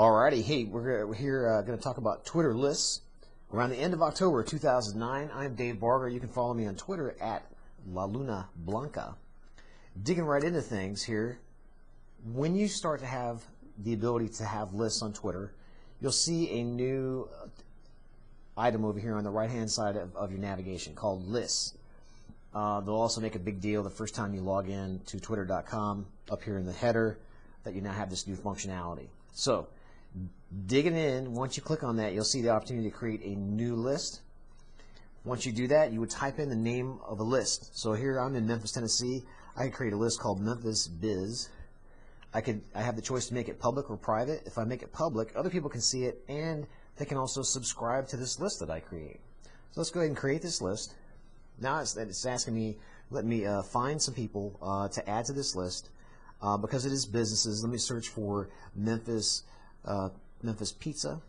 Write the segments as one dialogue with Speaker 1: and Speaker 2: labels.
Speaker 1: Alrighty, hey, we're here going to talk about Twitter lists. Around the end of October 2009, I'm Dave Barger. You can follow me on Twitter at LaLunaBlanca. Digging right into things here, when you start to have the ability to have lists on Twitter, you'll see a new item over here on the right-hand side of your navigation called Lists. They'll also make a big deal the first time you log in to Twitter.com up here in the header that you now have this new functionality. So, digging in, once you click on that, you'll see the opportunity to create a new list. Once you do that, you would type in the name of a list. So here I'm in Memphis, Tennessee. I could create a list called Memphis Biz. I have the choice to make it public or private. If I make it public, other people can see it, and they can also subscribe to this list that I create. So let's go ahead and create this list. Now it's asking me, let me find some people to add to this list. Because it is businesses, let me search for Memphis Pizza.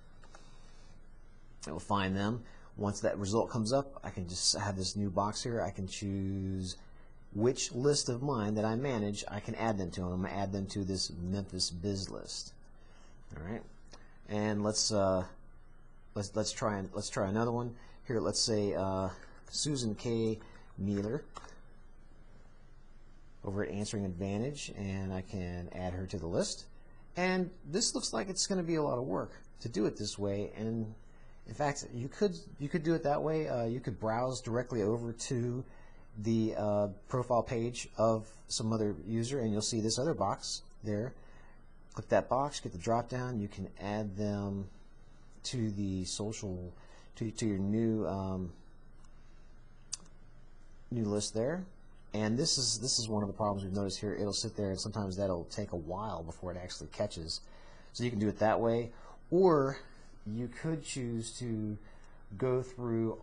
Speaker 1: I will find them. Once that result comes up, I can just have this new box here. I can choose which list of mine that I manage I can add them to, and I'm going to add them to this Memphis Biz list. All right, and let's try another one here. Let's say Susan K. Mueller over at Answering Advantage, and I can add her to the list. And this looks like it's going to be a lot of work to do it this way, and in fact you could do it that way. You could browse directly over to the profile page of some other user, and you'll see this other box there. Click that box, get the drop down, you can add them to the social, to your new new list there. And this is one of the problems we've noticed here. It'll sit there, and sometimes that'll take a while before it actually catches. So you can do it that way, or you could choose to go through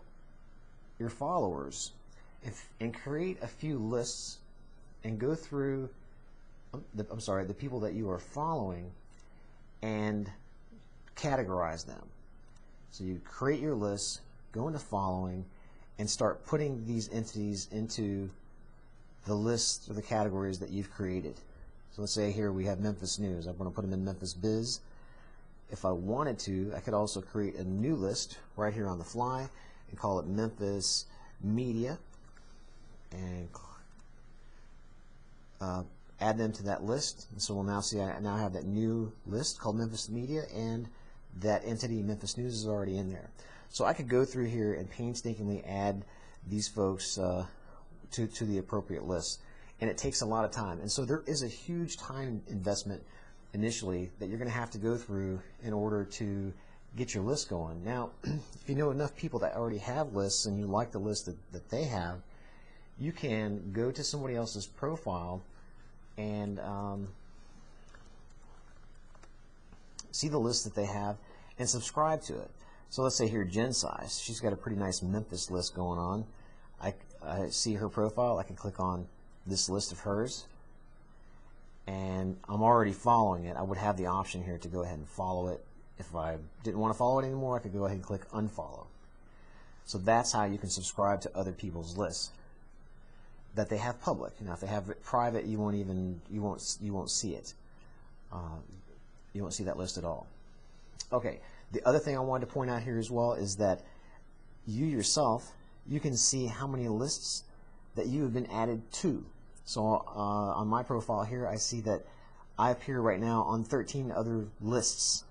Speaker 1: your followers and create a few lists and go through the people that you are following and categorize them. So you create your list, go into following, and start putting these entities into the list or the categories that you've created. So let's say here we have Memphis News. I'm going to put them in Memphis Biz. If I wanted to, I could also create a new list right here on the fly and call it Memphis Media, and add them to that list. And so we'll now see I now have that new list called Memphis Media, and that entity Memphis News is already in there. So I could go through here and painstakingly add these folks to the appropriate list, and it takes a lot of time, and so there is a huge time investment initially that you're going to have to go through in order to get your list going. Now if you know enough people that already have lists and you like the list that they have, you can go to somebody else's profile and see the list that they have and subscribe to it. So let's say here Jen Size, she's got a pretty nice Memphis list going on. I see her profile. I can click on this list of hers, and I'm already following it. I would have the option here to go ahead and follow it. If I didn't want to follow it anymore, I could go ahead and click unfollow. So that's how you can subscribe to other people's lists that they have public. Now, if they have it private, you won't see it. You won't see that list at all. Okay. The other thing I wanted to point out here as well is that you yourself, you can see how many lists that you have been added to. So on my profile here, I see that I appear right now on 13 other lists,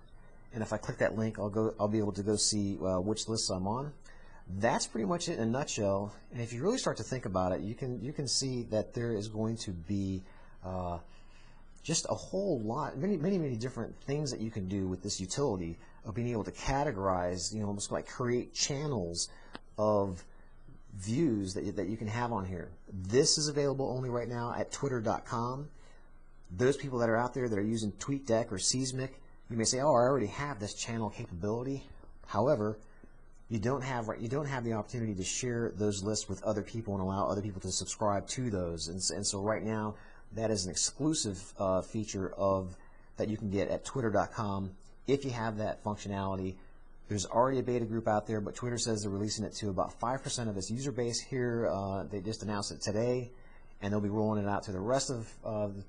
Speaker 1: and if I click that link, I'll be able to go see which lists I'm on. That's pretty much it in a nutshell. And if you really start to think about it, you can see that there is going to be just a whole lot, many different things that you can do with this utility of being able to categorize, almost like create channels of views that you can have on here. This is available only right now at Twitter.com. Those people that are out there that are using TweetDeck or Seismic, you may say, "Oh, I already have this channel capability." However, you don't have the opportunity to share those lists with other people and allow other people to subscribe to those. And so right now, that is an exclusive feature that you can get at Twitter.com if you have that functionality. There's already a beta group out there, but Twitter says they're releasing it to about 5% of its user base here. They just announced it today, and they'll be rolling it out to the rest of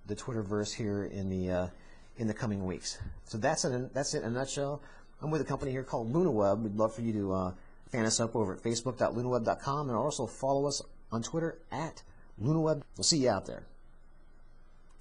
Speaker 1: the Twitterverse here in the in the coming weeks. So that's it in a nutshell. I'm with a company here called LunaWeb. We'd love for you to fan us up over at facebook.lunaweb.com and also follow us on Twitter at LunaWeb. We'll see you out there.